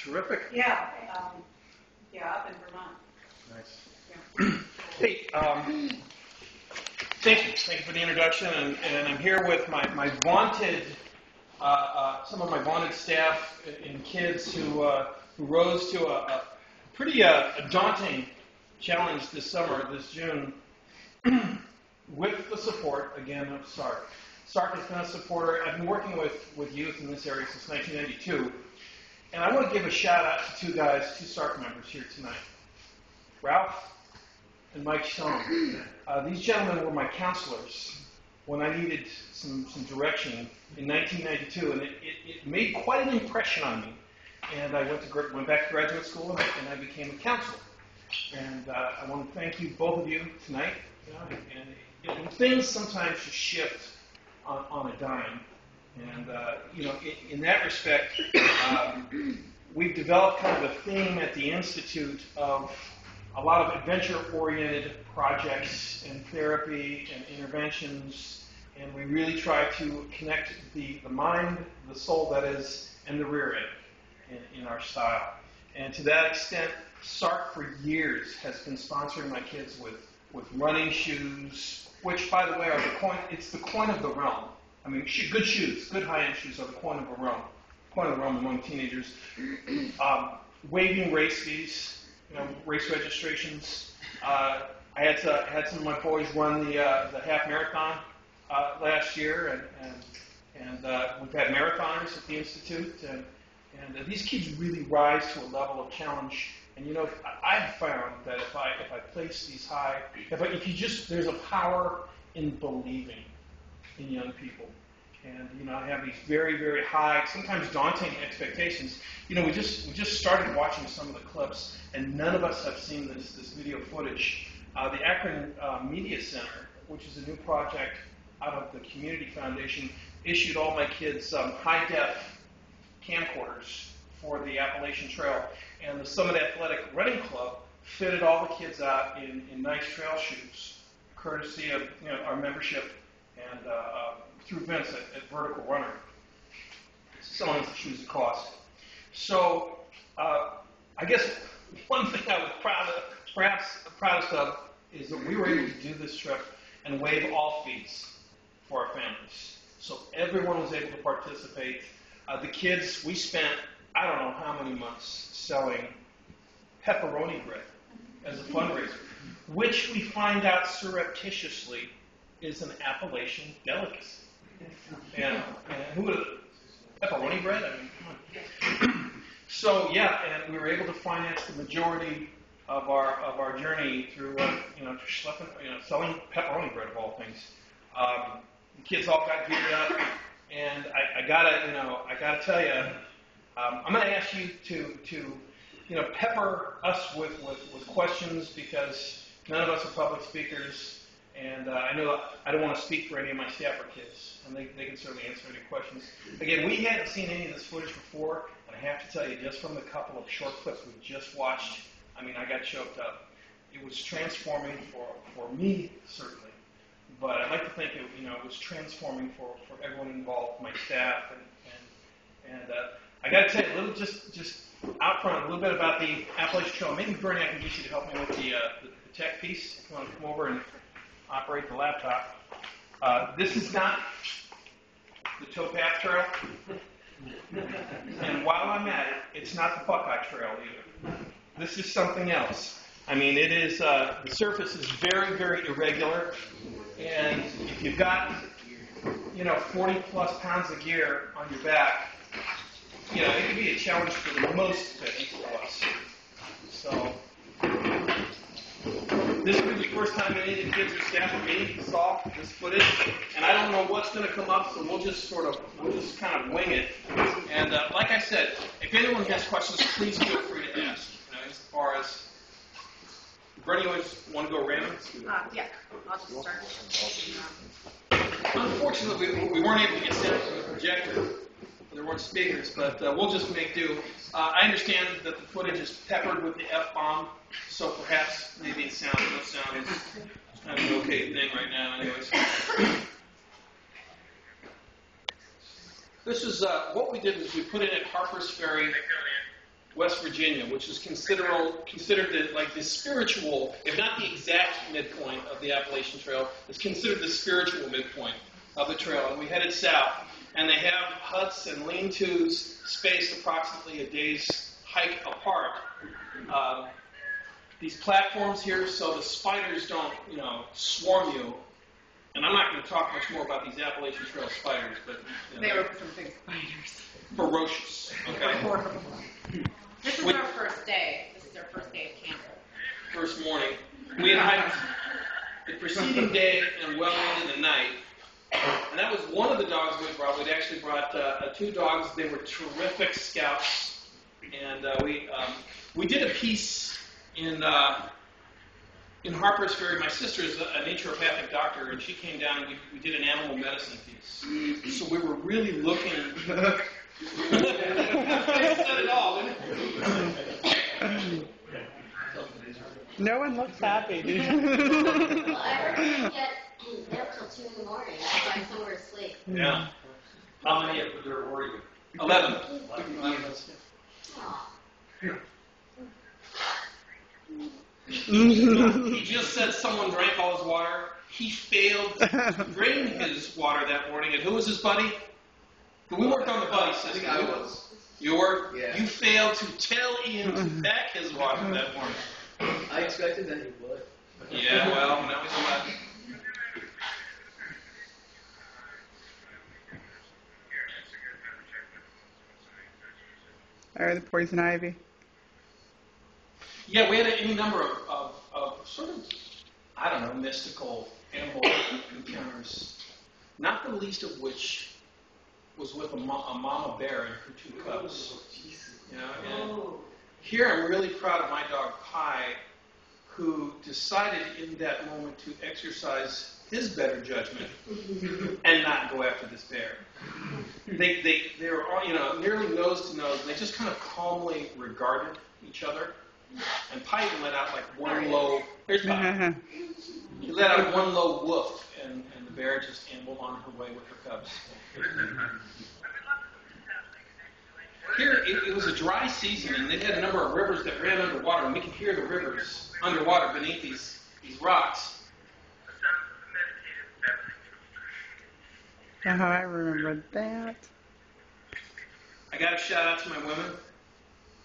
Terrific. Yeah, up in Vermont. Nice. Yeah. Hey, thank you for the introduction, and I'm here with my vaunted, some of my vaunted staff and kids who rose to a pretty daunting challenge this summer, this June, with the support, again, of sarc. Sarc has been a supporter. I've been working with youth in this area since 1992, and I want to give a shout out to two sarc members here tonight, Ralph and Mike Stone. These gentlemen were my counselors when I needed some direction in 1992, and it made quite an impression on me. And I went back to graduate school, and I became a counselor. And I want to thank you, both of you, tonight. And things sometimes just shift on a dime. And in that respect, we've developed kind of a theme at the Institute of a lot of adventure-oriented projects and therapy and interventions, and we really try to connect the mind, the soul that is, and the rear end in our style. And to that extent, sarc for years has been sponsoring my kids with running shoes, which, by the way, are it's the coin of the realm. I mean, good shoes, good high-end shoes are the coin of the realm among teenagers. Waving race fees. Race registrations. I had some of my boys run the half marathon last year, and we've had marathoners at the Institute, and these kids really rise to a level of challenge. And I've found that if I place these high, there's a power in believing in young people. And I have these very, very high, sometimes daunting expectations. We just started watching some of the clips, and none of us have seen this video footage. The Akron Media Center, which is a new project out of the Community Foundation, issued all my kids high-def camcorders for the Appalachian Trail, and the Summit Athletic Running Club fitted all the kids out in nice trail shoes, courtesy of our membership and through Vince at Vertical Runner, selling the shoes at cost. So I guess one thing I was perhaps proudest of is that we were able to do this trip and waive all fees for our families. So everyone was able to participate. The kids, we spent, I don't know how many months selling pepperoni bread as a fundraiser, which we find out surreptitiously is an Appalachian delicacy. And who would have, pepperoni bread? I mean, come on. So yeah, and we were able to finance the majority of our journey through selling pepperoni bread of all things. The kids all got geared up, and I gotta tell you, I'm gonna ask you to pepper us with questions, because none of us are public speakers. And I know I don't want to speak for any of my staff or kids, and they can certainly answer any questions. Again, we hadn't seen any of this footage before, and I have to tell you, just from the couple of short clips we just watched, I mean, I got choked up. It was transforming for me, certainly, but I'd like to think it was transforming for everyone involved, my staff, and I got to tell you a little, just out front, a little bit about the Appalachian Trail. Maybe Bernie, I can get you to help me with the tech piece. If you want to come over and operate the laptop. This is not the Towpath Trail, and while I'm at it, it's not the Buckeye Trail either. This is something else. I mean, it is, the surface is very, very irregular, and if you've got, 40 plus pounds of gear on your back, it can be a challenge for the most of us. So, this will be the first time any of the kids or staff or me saw this footage, and I don't know what's going to come up, so we'll just kind of wing it. And like I said, if anyone has questions, please feel free to ask. As far as, Bernie, you want to go random? Yeah, I'll just start. Unfortunately, we weren't able to get set up with a projector. There weren't speakers, but we'll just make do. I understand that the footage is peppered with the F-bomb, so perhaps maybe it sounds, no sound is kind of an okay thing right now anyways. This is, what we did was we put in at Harper's Ferry West Virginia, which is considered the spiritual, if not the exact midpoint of the Appalachian Trail, it's considered the spiritual midpoint of the trail. And we headed south, and they have huts and lean-tos spaced approximately a day's hike apart. These platforms here, so the spiders don't, swarm you. And I'm not going to talk much more about these Appalachian Trail spiders, but They were some big spiders. Ferocious. Okay. Horrible. This is our first day. This is our first day of camp. First morning. We had hiked the preceding day and well into the night. And that was one of the dogs we brought. We'd actually brought 2 dogs. They were terrific scouts. And we did a piece in Harper's Ferry. My sister is a naturopathic doctor, and she came down and we did an animal medicine piece. So we were really looking. I said it all, didn't it? No one looks happy. Well, I heard you get there till 2 in the morning. That's why I'm somewhere asleep. Yeah. How many of there were you? 11. Aw. He just said someone drank all his water. He failed to drain his water that morning. And who was his buddy? But we worked on the buddy system. I think I was. You were? Yeah. You failed to tell Ian to pack his water that morning. I expected that he would. Yeah, well, now he's a left. Or the poison ivy. Yeah, we had any number of sort of, I don't know, mystical animal encounters. Not the least of which was with a mama bear and her 2 cubs. And here I'm really proud of my dog Pi, who decided in that moment to exercise his better judgment and not go after this bear. They were all, nearly nose to nose, and they just kind of calmly regarded each other. And Pi even let out like one low. Here's Pi. He let out one low woof, and the bear just ambled on her way with her cubs. Here, it was a dry season, and they had a number of rivers that ran underwater, and we could hear the rivers underwater beneath these rocks. I remember that. I got to shout out to my women,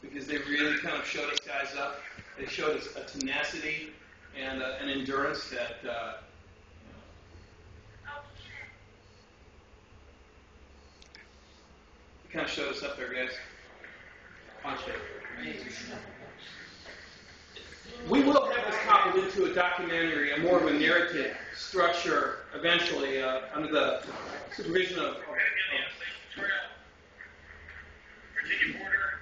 because they really kind of showed us guys up. They showed us a tenacity and an endurance that kind of showed us up there, guys. Punch it. We will have this cobbled into a documentary, a more of a narrative structure eventually under the supervision of Virginia border,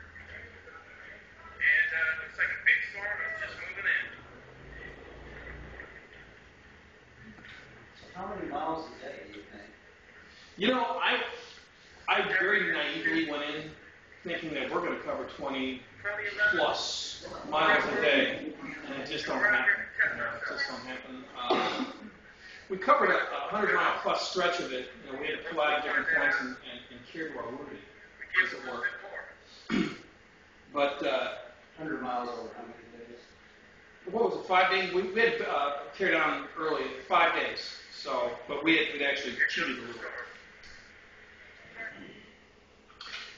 and looks like a big storm is just moving in. How many miles a day do you think? I very naively went in thinking that we're going to cover 20 plus miles a day, and it just don't happen. We covered a 100-mile plus stretch of it. We had to pull out at different points and care to our wounded, as it were. But 100 miles over how many days? what was it? 5 days. We had tear down early, 5 days. So, but we'd actually cheated a little.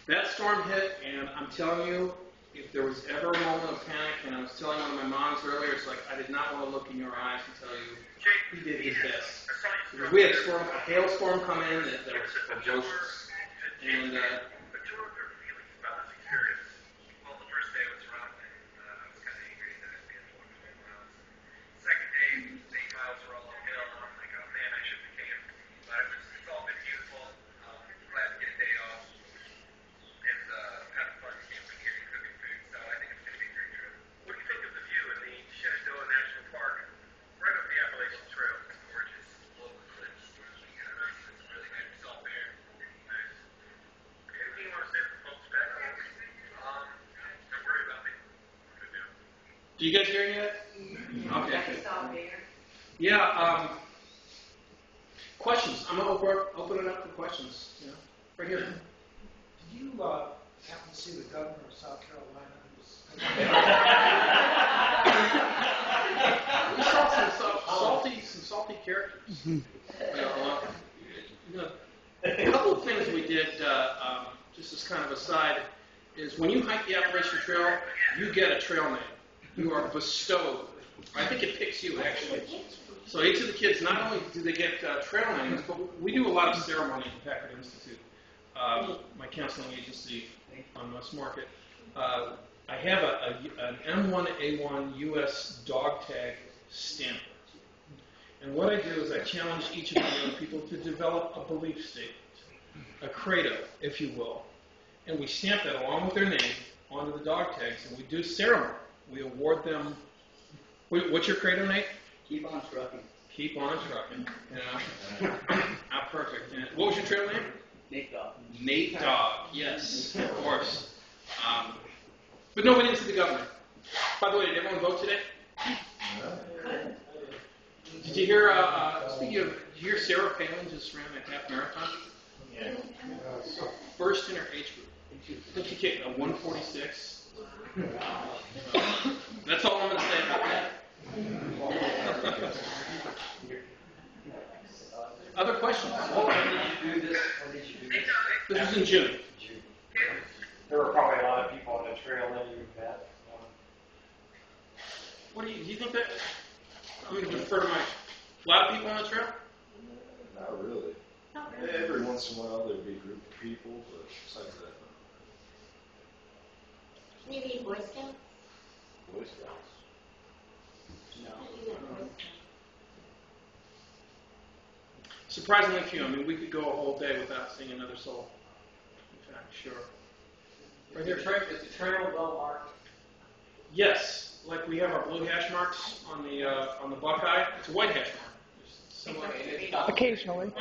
That storm hit, and I'm telling you, if there was ever a moment of panic, and I was telling one of my moms earlier, it's like I did not want to look in your eyes and tell you he did his best. Because we had a hailstorm come in that was ferocious. And Well, the first day was rough, and I was kind of angry that we had 20 miles. Second day, 8 miles were all uphill, and I'm like, oh man, I shouldn't have camped. But it's all been beautiful. Glad to get a day off. And having fun camping here and cooking food. So I think it's going to be a great trip. What do you think of the view in the Shenandoah National Park? Right up the Appalachian Trail. It's gorgeous. Low cliffs. It's really nice. Salt air. Nice. Anything you want to say to the folks back home? Don't worry about me. Good deal. do you guys hear any of that? Okay. Yeah. Questions. I'm gonna open it up for questions. Right here. Did you happen to see the governor of South Carolina A couple of things we did, just as kind of aside, is when you hike the Appalachian Trail, you get a trail name. You are bestowed. I think it picks you, actually. So each of the kids, not only do they get trail names, but we do a lot of ceremony at the Packard Institute, my counseling agency on West Market. I have an M1A1 US dog tag stamp. And what I do is I challenge each of the young people to develop a belief statement, a credo, if you will. And we stamp that along with their name onto the dog tags, and we do ceremony. We award them. What's your credo, Nate? Keep on trucking. Keep on trucking. Not perfect. And what was your trail name? Nate Dog. Nate Dog. Yes, of course. But no, we didn't see the governor. By the way, did everyone vote today? Did you hear? Speaking of, did you hear Sarah Palin just ran a half marathon? Yeah. First in her age group. I think she kicked a 146. That's all I'm going to say about that. Other questions? When did you do this? This was in June. There were probably a lot of people on the trail that you met. What do you think that? I'm going to defer to Mike. A lot of people on the trail? Not really. Every once in a while there'd be a group of people, but besides that, no. Maybe Boy Scouts? Boy Scouts. No. Surprisingly few. I mean, we could go a whole day without seeing another soul. In fact, sure. Is the trail well marked? Yes, like we have our blue hash marks on the Buckeye. It's a white hash mark. Similar. Occasionally.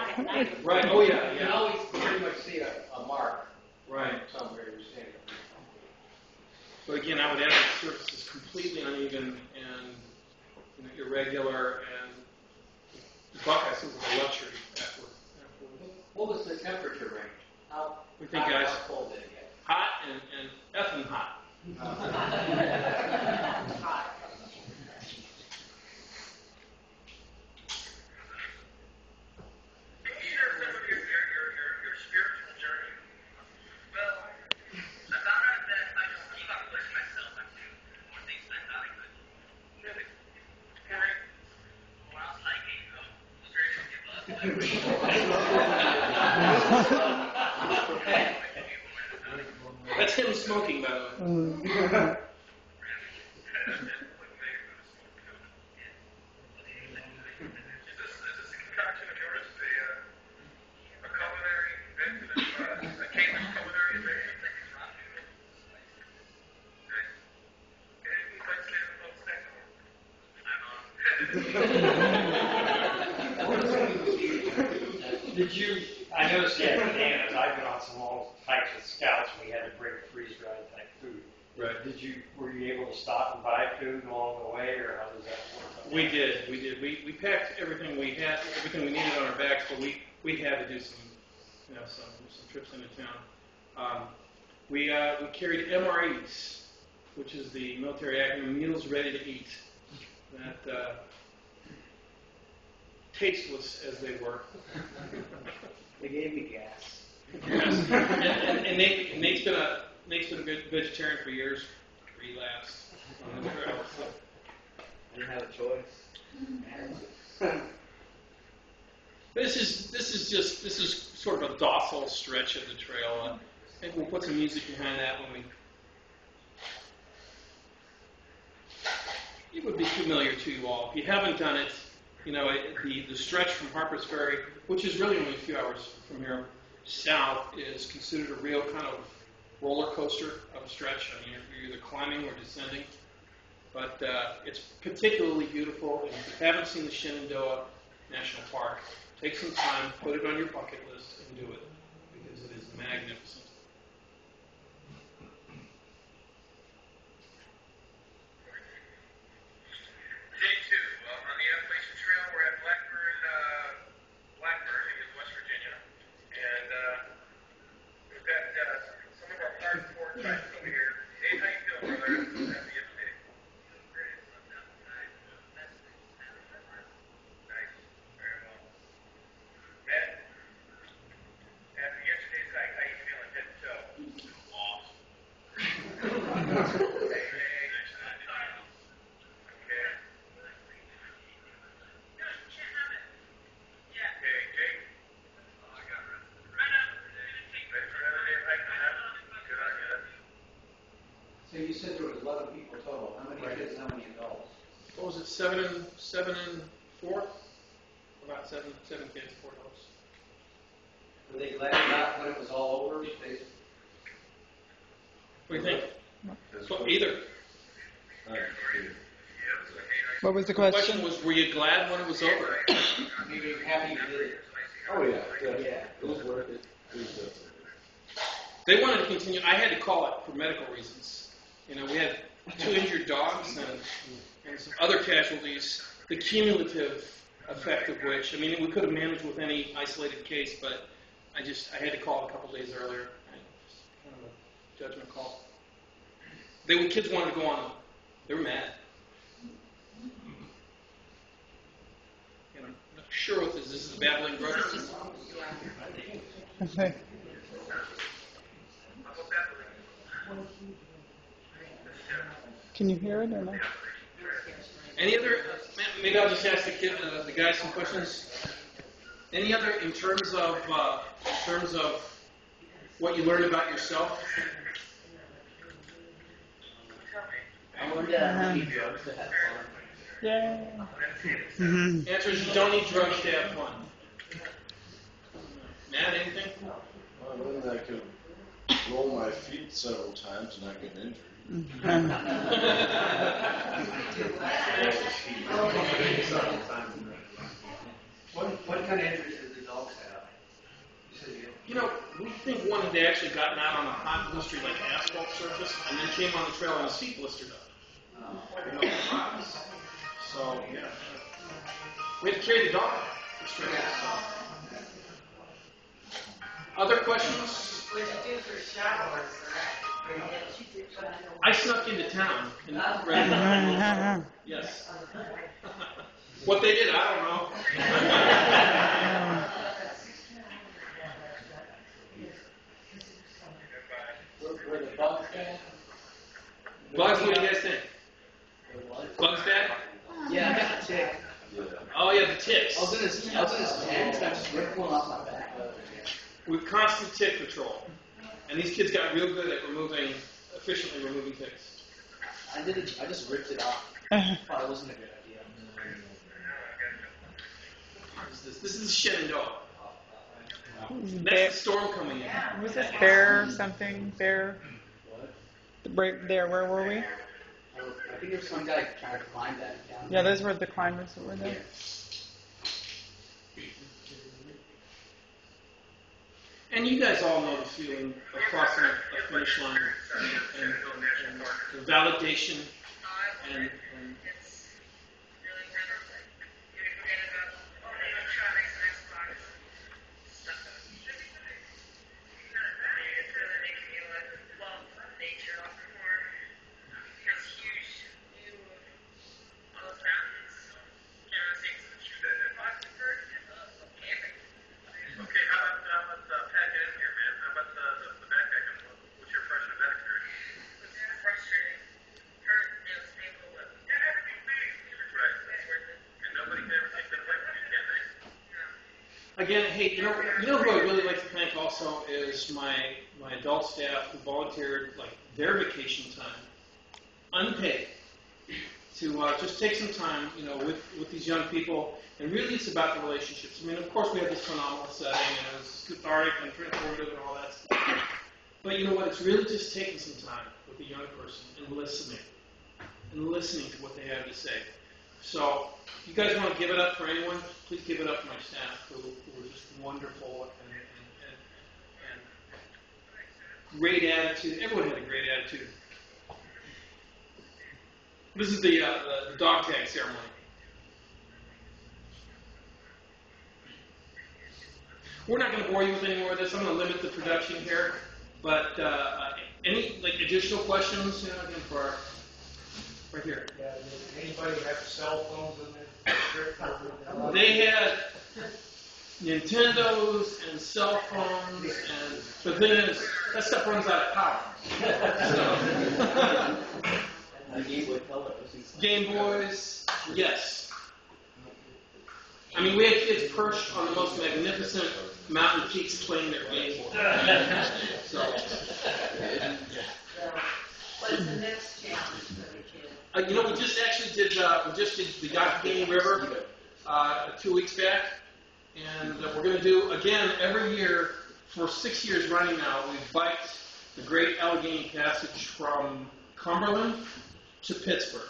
Right. Oh yeah. You can always pretty much see a mark Right. somewhere you're standing. But again, I would add that the surface is completely uneven and irregular, and the Buckeye seems like a luxury afterwards. What was the temperature range? How We think, guys, how cold did it get? hot and effing hot. Can you share some of your spiritual journey? Well, I found out that I just keep on pushing myself into more things than I thought I could. Really? When I was hiking, I was ready to give up. That's him smoking, by the way. Is this a concoction of yours? A culinary invention? A Cambridge culinary invention? Nice. And who'd like to say the most technical? Did you? I noticed you had bananas. I've been on some long hikes with scouts. And we had to bring freeze-dried type food. Right. Were you able to stop and buy food along the way, or how does that work? We did. We packed everything we had, everything we needed on our backs, but we had to do some trips into town. We carried MREs, which is the military acronym, Meals Ready to Eat. That tasteless as they were. They gave me gas. Yes. And Nate's been a good vegetarian for years. Relapsed on the trail. So. I didn't have a choice. This is sort of a docile stretch of the trail. I think we'll put some music behind that when we. It would be familiar to you all. If you haven't done it, the stretch from Harper's Ferry, which is really only a few hours from here south, is considered a real kind of roller coaster of a stretch. I mean, you're either climbing or descending. But it's particularly beautiful. And if you haven't seen the Shenandoah National Park, take some time, put it on your bucket list, and do it, because it is magnificent. Day two. On the Appalachian Trail, we're at Blackburn in West Virginia. And we've got some of our hardcore types over here. Dave, how you feeling, brother? After yesterday? Nice. Very well. So you said there was 11 people total. How many kids, how many adults? What was it, seven and four? About seven kids, 4 adults. Were they glad about when it was all over? What do you think? Well, either. What was the The question question? was, were you glad when it was over? Maybe happy you did it. Oh, yeah, definitely. Yeah. It was worth it. It was definitely. They wanted to continue. I had to call it for medical reasons. You know, we had 2 injured dogs and some other casualties, the cumulative effect of which, I mean, we could have managed with any isolated case, but I had to call it a couple days earlier. Just kind of a judgment call. Kids wanted to go on. They were mad. And I'm not sure what this is. The babbling brook. Okay. Can you hear it or not? Any other? Maybe I'll just ask the guys some questions. Any other in terms of what you learned about yourself? I learned that need drugs to have fun. Yeah. Mm-hmm. Answer is you don't need drugs to have fun. Matt, anything? I learned that I could roll my feet several times and not get injured. What kind of injuries did the dogs have? You know, we think one had actually gotten out on a hot, blistery like asphalt surface, and then came on the trail and his feet blistered up. You know, rocks. So yeah, we had to carry the dog. So. Other questions? What did you do for showers? I snuck into town. Yes. What they did, I don't know. Were the bugs bad? Bugs, what do you guys think? Bugs bad? Yeah, I got a tick. Oh yeah, the ticks. I was in his tent and I just ripped one off my back. With constant tick patrol. And these kids got real good at efficiently removing ticks. I just ripped it off. Probably wasn't a good idea. This is Shenandoah. Bear, That's the storm coming in. was this bear or something? Bear? What? Right there, where were we? I think there was some guy trying to climb that down. Yeah, those were the climbers that were there. And you guys all know the feeling of crossing a finish line and the validation and Okay, how about Pat get in here, man? How about the backpack? What's your impression of that experience? It's frustrating. Hurt, it was painful, but everything's made. Right. It's worth it. And nobody can ever take that away from you, can they? again, hey, you know who I really like to thank also is my adult staff who volunteered like their vacation time, unpaid, to just take some time, you know, with these young people. And really, it's about the relationships. I mean, of course, we have this phenomenal setting, and it's cathartic and transformative and all that stuff. But you know what? It's really just taking some time with a young person and listening to what they have to say. So, if you guys want to give it up for anyone, please give it up for my staff who were just wonderful and great attitude. Everyone had a great attitude. This is the dog tag ceremony. We're not going to bore you with any more of this. I'm going to limit the production here. But any additional questions? Again, for right here. Yeah, did anybody have cell phones in there? They had Nintendos and cell phones, and the thing is, that stuff runs out of power. So, Game Boys, yes. I mean, we had kids perched on the most magnificent mountain peaks playing their Game Boy. So, What's the next challenge for the kids? you know, we just actually did the Yakagani River 2 weeks back, and we're going to do again every year for 6 years running now. We've biked the Great Allegheny Passage from Cumberland to Pittsburgh.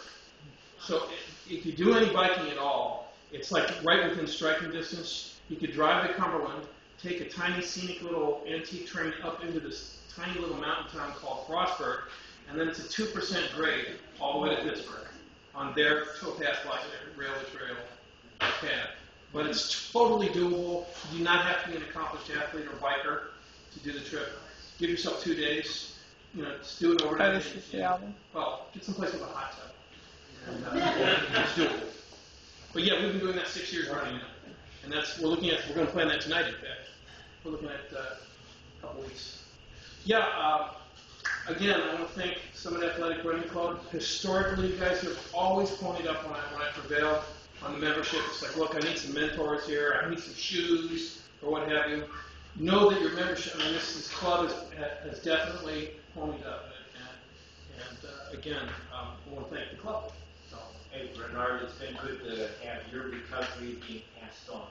So if you do any biking at all, it's like right within striking distance. You could drive to Cumberland, take a tiny scenic little antique train up into this tiny little mountain town called Frostburg, and then it's a 2% grade all the way to Pittsburgh on their towpath bike rail-to-trail path. But it's totally doable. You do not have to be an accomplished athlete or biker to do the trip. Give yourself 2 days. You know, just do it over. That is the album. Well, get someplace with a hot tub. And, it's doable. But yeah, we've been doing that 6 years running now, and we're going to plan that tonight. In fact, we're looking at a couple weeks. Yeah. Again, I want to thank Summit Athletic Running Club. Historically, you guys have always pointed up when I prevail on the membership. It's like, look, I need some mentors here. I need some shoes or what have you. Know that your membership, I mean, this club has definitely ponied up. And again, I want to thank the club. So, hey, Bernard, it's been good to have your recovery being passed on.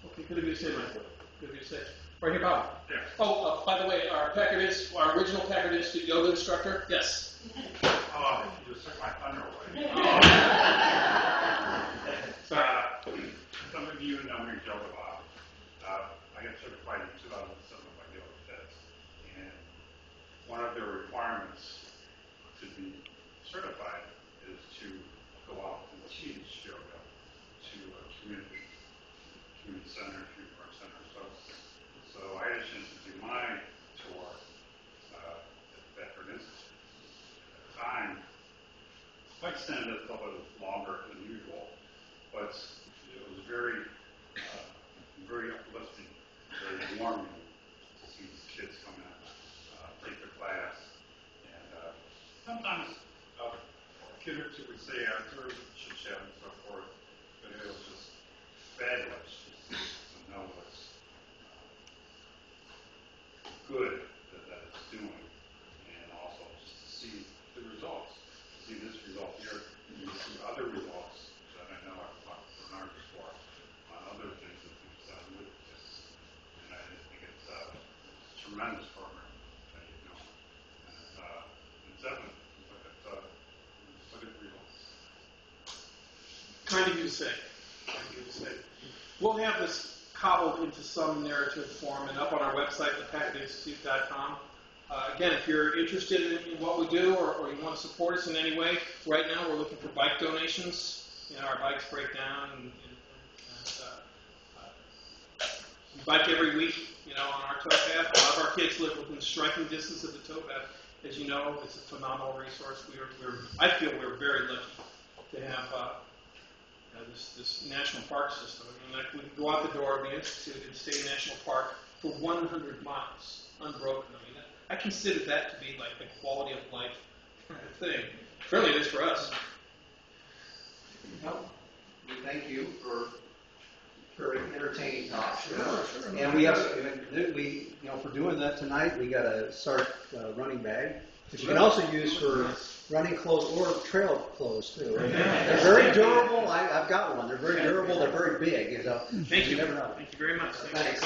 Okay, good of you to say, Michael. Good of you to say. Right here, Bob. Yeah. Oh, by the way, our original Packard Institute yoga instructor. Yes. Oh, you just took my thunder away. Some of you know me, Joe Bob. I got certified in 2007 by the yoga test, and one of the requirements to be certified is to go out and teach yoga to a community center, community work center. So I had a chance to do my tour at Bedford Institute. At the time, quite extended, a little bit longer than usual, but it was very uplifting, very warming to see these kids come in, take their class, and sometimes a kid or two would say after chit chat and so forth, but it was just fabulous to know what's good that it's doing, and also just to see the results, to see this result here, and to see other results that I know I've talked to Bernard before on other things that we've done with this, and I just think it's a tremendous program that you're doing, and it's evident, it's a good results. Kind of you to say. We'll have this cobbled into some narrative form and up on our website, thepackardinstitute.com. Again, if you're interested in what we do or you want to support us in any way, right now we're looking for bike donations. You know, our bikes break down and we bike every week, you know, on our towpath. A lot of our kids live within striking distance of the towpath. As you know, it's a phenomenal resource. I feel we're very lucky to have this national park system. I mean, like we can go out the door of the Institute and stay in National Park for 100 miles, unbroken. I mean, I consider that to be like the quality of life kind of thing. Really, it is for us. Well, we thank you for very entertaining talk. Sure. And we for doing that tonight, we got a sarc running bag, which you can also use for running clothes or trail clothes too. They're very durable. I've got one. They're very durable. They're very big. So Thank you. never know. Thank you very much. Thanks.